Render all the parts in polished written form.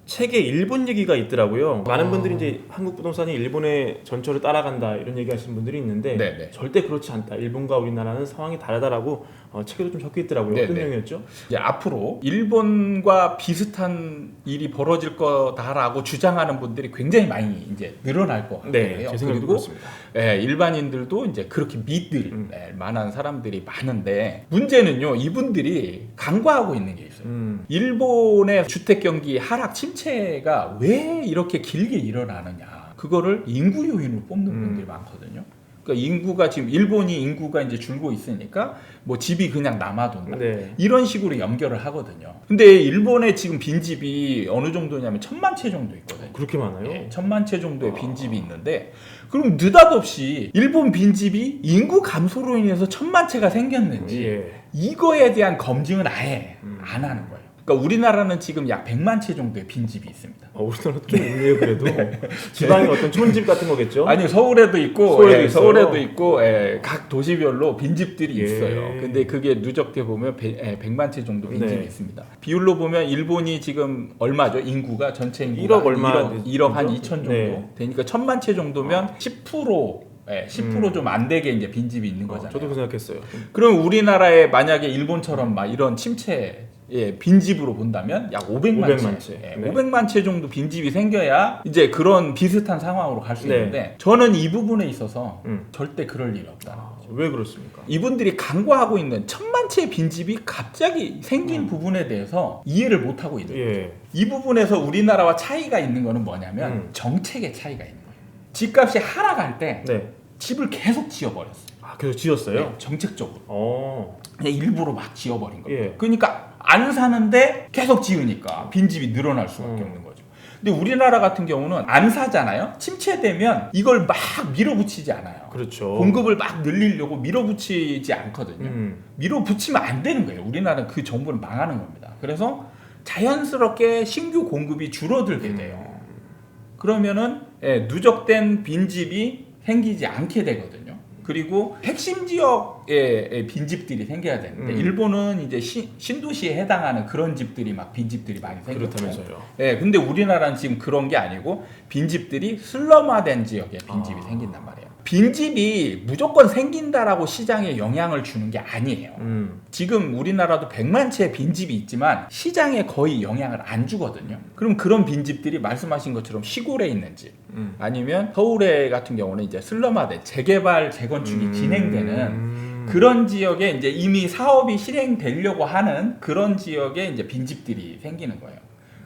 책에 일본 얘기가 있더라고요. 많은 분들이 이제 한국 부동산이 일본의 전철을 따라간다 이런 얘기하시는 분들이 있는데 네네. 절대 그렇지 않다. 일본과 우리나라는 상황이 다르다라고 책에도 좀 적혀 있더라고요. 네네. 어떤 내용이었죠? 이제 앞으로 일본과 비슷한 일이 벌어질 거다라고 주장하는 분들이 굉장히 많이 이제 늘어날 것 같아요. 네, 제 생각도 그리고 그렇습니다. 일반인들도 이제 그렇게 믿을 만한 사람들이 많은데 문제는요, 이분들이 간과하고 있는 게 있어요. 일본의 주택 경기 하락 침체가 왜 이렇게 길게 일어나느냐, 그거를 인구 요인으로 뽑는 분들이 많거든요. 그러니까 인구가 지금 일본이 인구가 이제 줄고 있으니까 뭐 집이 그냥 남아돈다. 네. 이런 식으로 연결을 하거든요. 근데 일본의 지금 빈집이 어느 정도냐면 1000만 채 정도 있거든요. 그렇게 많아요? 네, 1000만 채 정도의 빈집이 있는데, 그럼 느닷없이 일본 빈집이 인구 감소로 인해서 1000만 채가 생겼는지 예. 이거에 대한 검증은 아예 안 하는 거예요. 그러니까 우리나라는 지금 약 100만 채 정도의 빈집이 있습니다. 우리나라도 좀 있네요, 그래도. 지방의 어떤 촌집 같은 거겠죠? 아니, 서울에도 있고 서울에도 있어요? 서울에도 있고 각 도시별로 빈집들이 예. 있어요. 근데 그게 누적돼 보면 100만 채 정도 빈집이 네. 있습니다. 비율로 보면 일본이 지금 얼마죠? 인구가 전체 인구가 1억 얼마 1억 한 2천 정도 네. 되니까 1000만 채 정도면 10% 좀 안 되게 이제 빈집이 있는 거잖아요. 저도 그 생각했어요. 그럼 우리나라에 만약에 일본처럼 막 이런 침체 빈집으로 본다면 약 500만 채. 네. 500만 채 정도 빈집이 생겨야 이제 그런 비슷한 상황으로 갈 수 네. 있는데, 저는 이 부분에 있어서 절대 그럴 일이 없다. 왜 그렇습니까? 이분들이 간과하고 있는 1000만 채 빈집이 갑자기 생긴 부분에 대해서 이해를 못 하고 있는 거죠. 예. 이 부분에서 우리나라와 차이가 있는 거는 뭐냐면 정책의 차이가 있는 거예요. 집값이 하락할 때 네. 집을 계속 지어버렸어요. 계속 지었어요? 네, 정책적으로. 어. 그냥 일부러 막 지어버린 거예요. 예. 그러니까 안 사는데 계속 지으니까 빈집이 늘어날 수밖에 없는 거죠. 근데 우리나라 같은 경우는 안 사잖아요. 침체되면 이걸 막 밀어붙이지 않아요. 그렇죠. 공급을 막 늘리려고 밀어붙이지 않거든요. 밀어붙이면 안 되는 거예요. 우리나라는 그 정부는 망하는 겁니다. 그래서 자연스럽게 신규 공급이 줄어들게 돼요. 그러면은 누적된 빈집이 생기지 않게 되거든요. 그리고 핵심 지역에 빈집들이 생겨야 되는데 일본은 이제 신도시에 해당하는 그런 집들이 막 빈집들이 많이 생겼고, 그렇다면서요. 근데 우리나라는 지금 그런 게 아니고 빈집들이 슬럼화된 지역에 빈집이 생긴단 말이에요. 빈집이 무조건 생긴다라고 시장에 영향을 주는 게 아니에요. 지금 우리나라도 100만 채 빈집이 있지만 시장에 거의 영향을 안 주거든요. 그럼 그런 빈집들이 말씀하신 것처럼 시골에 있는 집, 아니면 서울에 같은 경우는 이제 슬럼화된 재개발 재건축이 진행되는 그런 지역에 이제 이미 사업이 실행되려고 하는 그런 지역에 이제 빈집들이 생기는 거예요.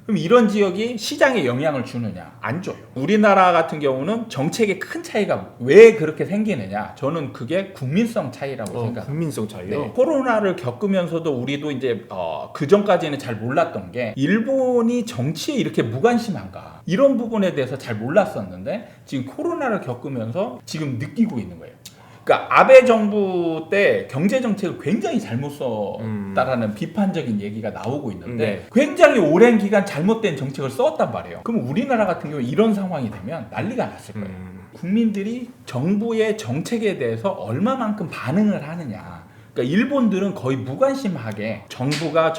그럼 이런 지역이 시장에 영향을 주느냐? 안 줘요. 우리나라 같은 경우는 정책의 큰 차이가 왜 그렇게 생기느냐? 저는 그게 국민성 차이라고 생각합니다. 국민성 차이요? 네. 코로나를 겪으면서도 우리도 이제 그 전까지는 잘 몰랐던 게 일본이 정치에 이렇게 무관심한가, 이런 부분에 대해서 잘 몰랐었는데 지금 코로나를 겪으면서 지금 느끼고 있는 거예요. 그러니까 아베 정부 때 경제 정책을 굉장히 잘못 썼다라는 비판적인 얘기가 나오고 있는데 굉장히 오랜 기간 잘못된 정책을 썼단 말이에요. 그럼 우리나라 같은 경우 이런 상황이 되면 난리가 났을 거예요. 국민들이 정부의 정책에 대해서 얼마만큼 반응을 하느냐. 그러니까 일본들은 거의 무관심하게 정부가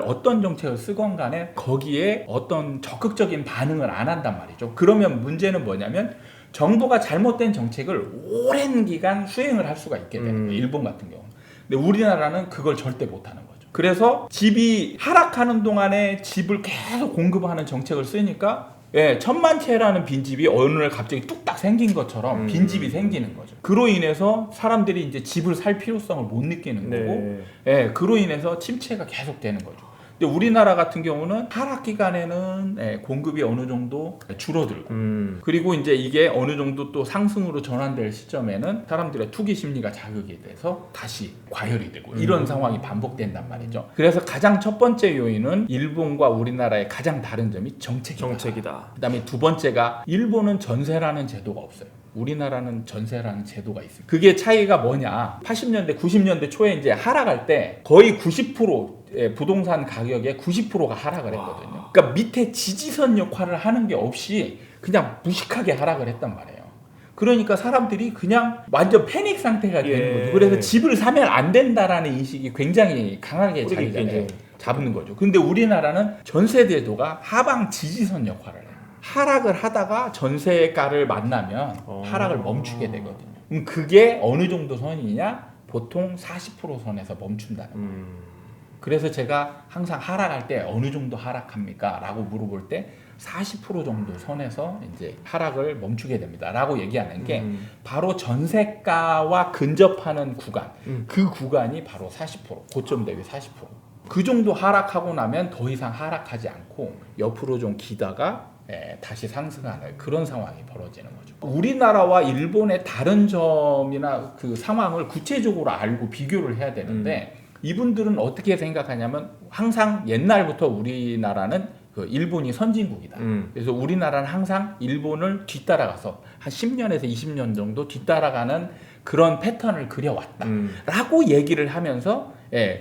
어떤 정책을 쓰건 간에 거기에 어떤 적극적인 반응을 안 한단 말이죠. 그러면 문제는 뭐냐면 정부가 잘못된 정책을 오랜 기간 수행을 할 수가 있게 되는 거예요. 일본 같은 경우는. 근데 우리나라는 그걸 절대 못하는 거죠. 그래서 집이 하락하는 동안에 집을 계속 공급하는 정책을 쓰니까 1000만 채라는 빈집이 어느 날 갑자기 뚝딱 생긴 것처럼 빈집이 생기는 거죠. 그로 인해서 사람들이 이제 집을 살 필요성을 못 느끼는 거고, 그로 인해서 침체가 계속 되는 거죠. 근데 우리나라 같은 경우는 하락 기간에는 공급이 어느 정도 줄어들고, 그리고 이제 이게 어느 정도 또 상승으로 전환될 시점에는 사람들의 투기 심리가 자극이 돼서 다시 과열이 되고 이런 상황이 반복된단 말이죠. 그래서 가장 첫 번째 요인은 일본과 우리나라의 가장 다른 점이 정책이다. 그다음에 두 번째가 일본은 전세라는 제도가 없어요. 우리나라는 전세라는 제도가 있어요. 그게 차이가 뭐냐? 80년대, 90년대 초에 이제 하락할 때 거의 90% 부동산 가격의 90%가 하락을 했거든요. 그러니까 밑에 지지선 역할을 하는 게 없이 그냥 무식하게 하락을 했단 말이에요. 그러니까 사람들이 그냥 완전 패닉 상태가 되는 거죠. 그래서 집을 사면 안 된다라는 인식이 굉장히 강하게 자리 잡아요. 잡는 거죠. 근데 우리나라는 전세대도가 하방 지지선 역할을 해요. 하락을 하다가 전세가를 만나면 하락을 멈추게 되거든요. 그럼 그게 어느 정도 선이냐? 보통 40% 선에서 멈춘다는 거예요. 그래서 제가 항상 하락할 때 어느 정도 하락합니까? 라고 물어볼 때 40% 정도 선에서 이제 하락을 멈추게 됩니다. 라고 얘기하는 게 바로 전세가와 근접하는 구간, 그 구간이 바로 40%, 고점 대비 40%. 그 정도 하락하고 나면 더 이상 하락하지 않고 옆으로 좀 기다가 다시 상승하는 그런 상황이 벌어지는 거죠. 우리나라와 일본의 다른 점이나 그 상황을 구체적으로 알고 비교를 해야 되는데 이분들은 어떻게 생각하냐면 항상 옛날부터 우리나라는 그 일본이 선진국이다. 그래서 우리나라는 항상 일본을 뒤따라가서 한 10년에서 20년 정도 뒤따라가는 그런 패턴을 그려왔다. 라고 얘기를 하면서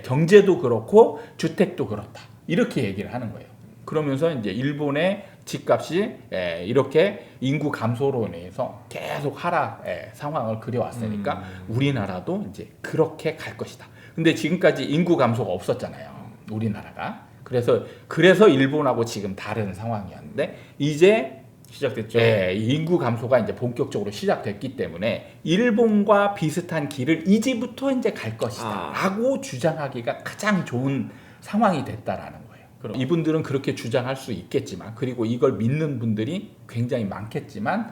경제도 그렇고 주택도 그렇다. 이렇게 얘기를 하는 거예요. 그러면서 이제 일본의 집값이 이렇게 인구 감소로 인해서 계속 하락 상황을 그려왔으니까 우리나라도 이제 그렇게 갈 것이다. 근데 지금까지 인구 감소가 없었잖아요. 우리나라가. 그래서 일본하고 지금 다른 상황이었는데 이제 시작됐죠. 인구 감소가 이제 본격적으로 시작됐기 때문에 일본과 비슷한 길을 이제부터 이제 갈 것이다라고 주장하기가 가장 좋은 상황이 됐다라는 거예요. 그럼 이분들은 그렇게 주장할 수 있겠지만 그리고 이걸 믿는 분들이 굉장히 많겠지만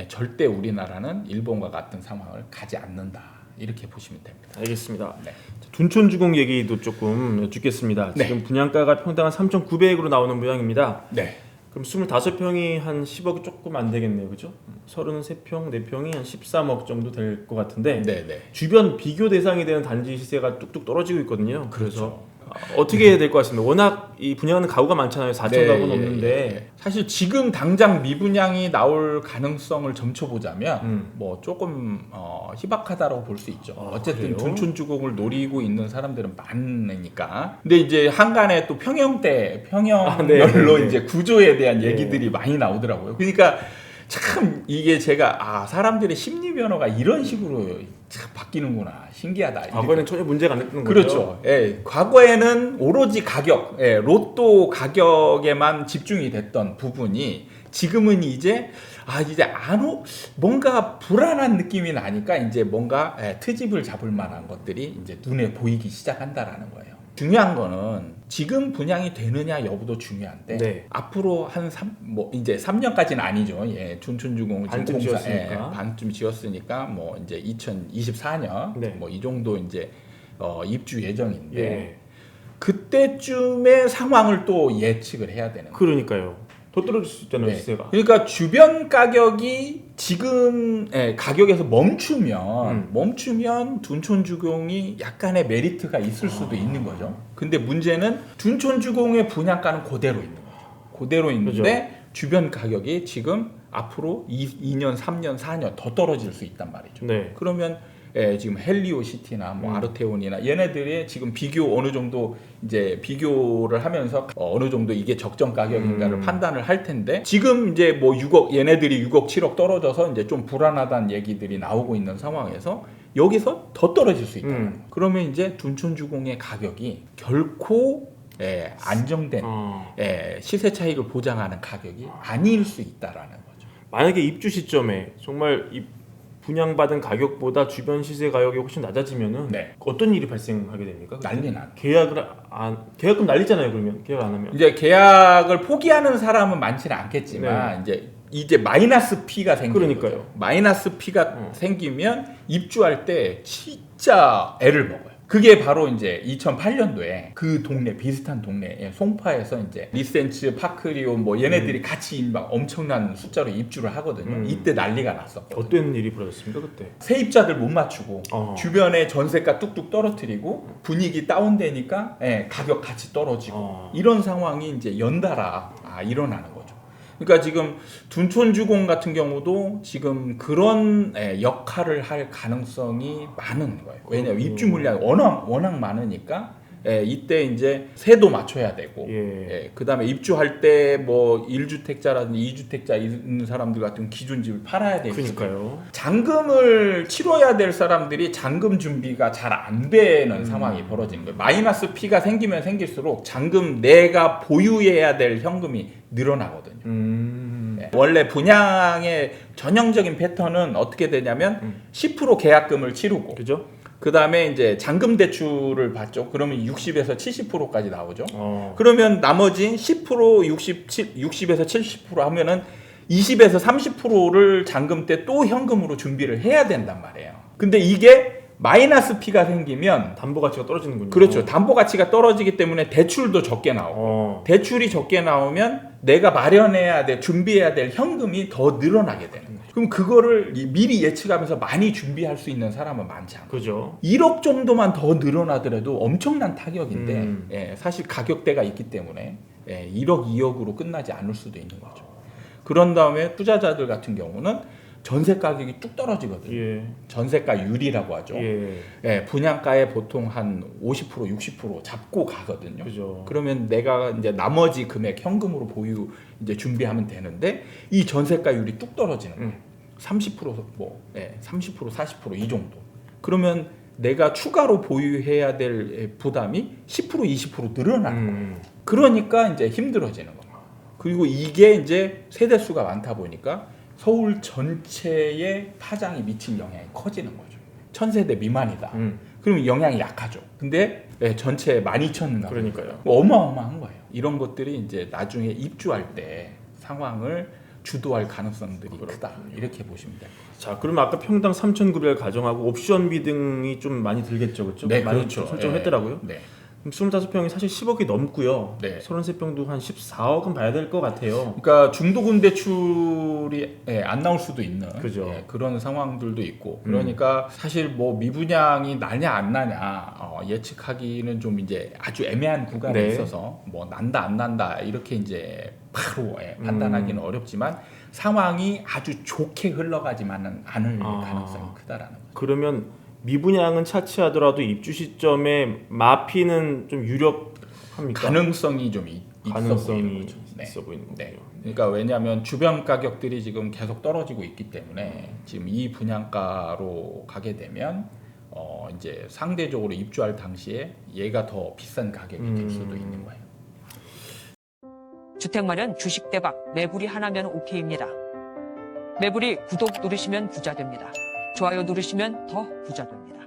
절대 우리나라는 일본과 같은 상황을 가지 않는다. 이렇게 보시면 됩니다. 알겠습니다. 네. 둔촌주공 얘기도 조금 여쭙겠습니다. 네. 지금 분양가가 평당 한 3,900으로 나오는 모양입니다. 네. 그럼 25평이 한 10억이 조금 안 되겠네요. 그죠? 33평, 4평이 한 13억 정도 될 것 같은데 네, 네. 주변 비교 대상이 되는 단지 시세가 뚝뚝 떨어지고 있거든요. 그렇죠. 어떻게 해야 될 것 같습니다. 워낙 이 분양하는 가구가 많잖아요. 4천 가구 넘는데 사실 지금 당장 미분양이 나올 가능성을 점쳐보자면 뭐 조금 희박하다고 볼 수 있죠. 어쨌든 그래요? 둔촌주공을 노리고 있는 사람들은 많으니까. 근데 이제 한간에 또 평형별로 네. 이제 구조에 대한 네. 얘기들이 많이 나오더라고요. 그러니까 참 이게 제가 사람들의 심리 변화가 이런 식으로 참 바뀌는구나 신기하다. 과거에는 전혀 문제가 안 됐던 거죠. 그렇죠. 과거에는 오로지 가격, 로또 가격에만 집중이 됐던 부분이 지금은 이제 뭔가 불안한 느낌이 나니까 이제 뭔가 트집을 잡을 만한 것들이 이제 눈에 보이기 시작한다라는 거예요. 중요한 거는 지금 분양이 되느냐 여부도 중요한데 네. 앞으로 이제 3년까지는 아니죠. 둔촌주공 반쯤 지었으니까. 반쯤 지었으니까 뭐 이제 2024년 네. 뭐 이 정도 이제 입주 예정인데 예. 그때쯤의 상황을 또 예측을 해야 되는 거예요. 그러니까요. 더 떨어질 수 있잖아요. 네. 시세가. 그러니까 주변 가격이 지금 가격에서 멈추면 둔촌주공이 약간의 메리트가 있을 수도 있는 거죠. 근데 문제는 둔촌주공의 분양가는 그대로 있는 거죠. 그대로 있는데 그렇죠. 주변 가격이 지금 앞으로 2년, 3년, 4년 더 떨어질 수 있단 말이죠. 네. 그러면 지금 헬리오시티나 뭐 아르테온이나 얘네들이 지금 어느 정도 이제 비교를 하면서 어느 정도 이게 적정 가격인가를 판단을 할 텐데 지금 이제 뭐 6억 얘네들이 6억 7억 떨어져서 이제 좀 불안하다는 얘기들이 나오고 있는 상황에서 여기서 더 떨어질 수 있다는 거예요. 그러면 이제 둔촌주공의 가격이 결코 안정된 시세 차익을 보장하는 가격이 아닐 수 있다라는 거죠. 만약에 입주 시점에 정말 이 분양받은 가격보다 주변 시세 가격이 훨씬 낮아지면은 네. 어떤 일이 발생하게 됩니까? 난리 나죠. 계약금 날리잖아요. 그러면 계약 안 하면. 이제 계약을 포기하는 사람은 많지는 않겠지만 이제 마이너스 피가 생기는 그러니까요. 거죠. 마이너스 피가 생기면 입주할 때 진짜 애를 먹어요. 그게 바로 이제 2008년도에 그 동네 비슷한 동네에 송파에서 이제 리센츠, 파크리온 뭐 얘네들이 같이 막 엄청난 숫자로 입주를 하거든요. 이때 난리가 났었거든요. 어떤 일이 벌어졌습니까 그때? 세입자들 못 맞추고 어. 주변에 전세가 뚝뚝 떨어뜨리고 분위기 다운되니까 가격 같이 떨어지고 이런 상황이 이제 연달아 일어나는 거죠. 그러니까 지금 둔촌주공 같은 경우도 지금 그런 역할을 할 가능성이 많은 거예요. 왜냐하면 입주 물량이 워낙 많으니까 이때 이제 세도 맞춰야 되고 예. 그다음에 입주할 때 뭐 1주택자라든지 2주택자 있는 사람들 같은 기준집을 팔아야 되고 그러니까요. 잔금을 치러야 될 사람들이 잔금 준비가 잘 안 되는 상황이 벌어지는 거예요. 마이너스 P가 생기면 생길수록 잔금 내가 보유해야 될 현금이 늘어나거든요. 원래 분양의 전형적인 패턴은 어떻게 되냐면 10% 계약금을 치르고 그죠? 그 다음에 이제 잔금 대출을 받죠. 그러면 60에서 70%까지 나오죠. 그러면 그러면 나머지 10%, 60에서 70% 하면은 20에서 30%를 잔금 때 또 현금으로 준비를 해야 된단 말이에요. 근데 이게 마이너스 P가 생기면 담보 가치가 떨어지는군요. 그렇죠. 담보 가치가 떨어지기 때문에 대출도 적게 나오고 대출이 적게 나오면 내가 마련해야 될, 준비해야 될 현금이 더 늘어나게 되는 거예요. 그럼 그거를 미리 예측하면서 많이 준비할 수 있는 사람은 많지 않아요. 그죠. 1억 정도만 더 늘어나더라도 엄청난 타격인데 사실 가격대가 있기 때문에 1억, 2억으로 끝나지 않을 수도 있는 거죠. 그런 다음에 투자자들 같은 경우는 전세 가격이 뚝 떨어지거든요. 예. 전세가율이라고 하죠. 분양가에 보통 한 50%, 60% 잡고 가거든요. 그죠. 그러면 내가 이제 나머지 금액 현금으로 보유 이제 준비하면 되는데 이 전세가율이 뚝 떨어지는 거예요. 30% 30%, 40%이 정도. 그러면 내가 추가로 보유해야 될 부담이 10%, 20% 늘어나는 거예요. 그러니까 이제 힘들어지는 거예요. 그리고 이게 이제 세대수가 많다 보니까 서울 전체에 파장이 미칠 영향이 커지는 거죠. 1000세대 미만이다. 그러면 영향이 약하죠. 근데 전체 12,000가 그러니까요. 어마어마한 거예요. 이런 것들이 이제 나중에 입주할 때 상황을 주도할 가능성들이 크다. 이렇게 보시면 돼요. 자, 그러면 아까 평당 3,900 가정하고 옵션비 등이 좀 많이 들겠죠, 그렇죠? 네, 많이 그렇죠. 설정을 했더라고요. 네. 그럼 25평이 사실 10억이 넘고요. 네. 33평도 한 14억은 봐야 될 것 같아요. 그러니까 중도금 대출이 안 나올 수도 있는 그죠. 그런 상황들도 있고 그러니까 사실 뭐 미분양이 나냐 안 나냐 예측하기는 좀 이제 아주 애매한 구간에 네. 있어서 뭐 난다 안 난다 이렇게 이제 바로 판단하기는 어렵지만 상황이 아주 좋게 흘러가지만은 않을 가능성이 크다라는 거죠. 그러면 미분양은 차치하더라도 입주 시점에 마피는 좀 유력합니까? 가능성이 좀 가능성이 네. 있어 보이는 거군요. 네. 그러니까 왜냐하면 주변 가격들이 지금 계속 떨어지고 있기 때문에 지금 이 분양가로 가게 되면 이제 상대적으로 입주할 당시에 얘가 더 비싼 가격이 될 수도 있는 거예요. 주택 마련 주식 대박 매불이 하나면 오케이입니다. 매불이 구독 누르시면 부자 됩니다. 좋아요 누르시면 더 부자 됩니다.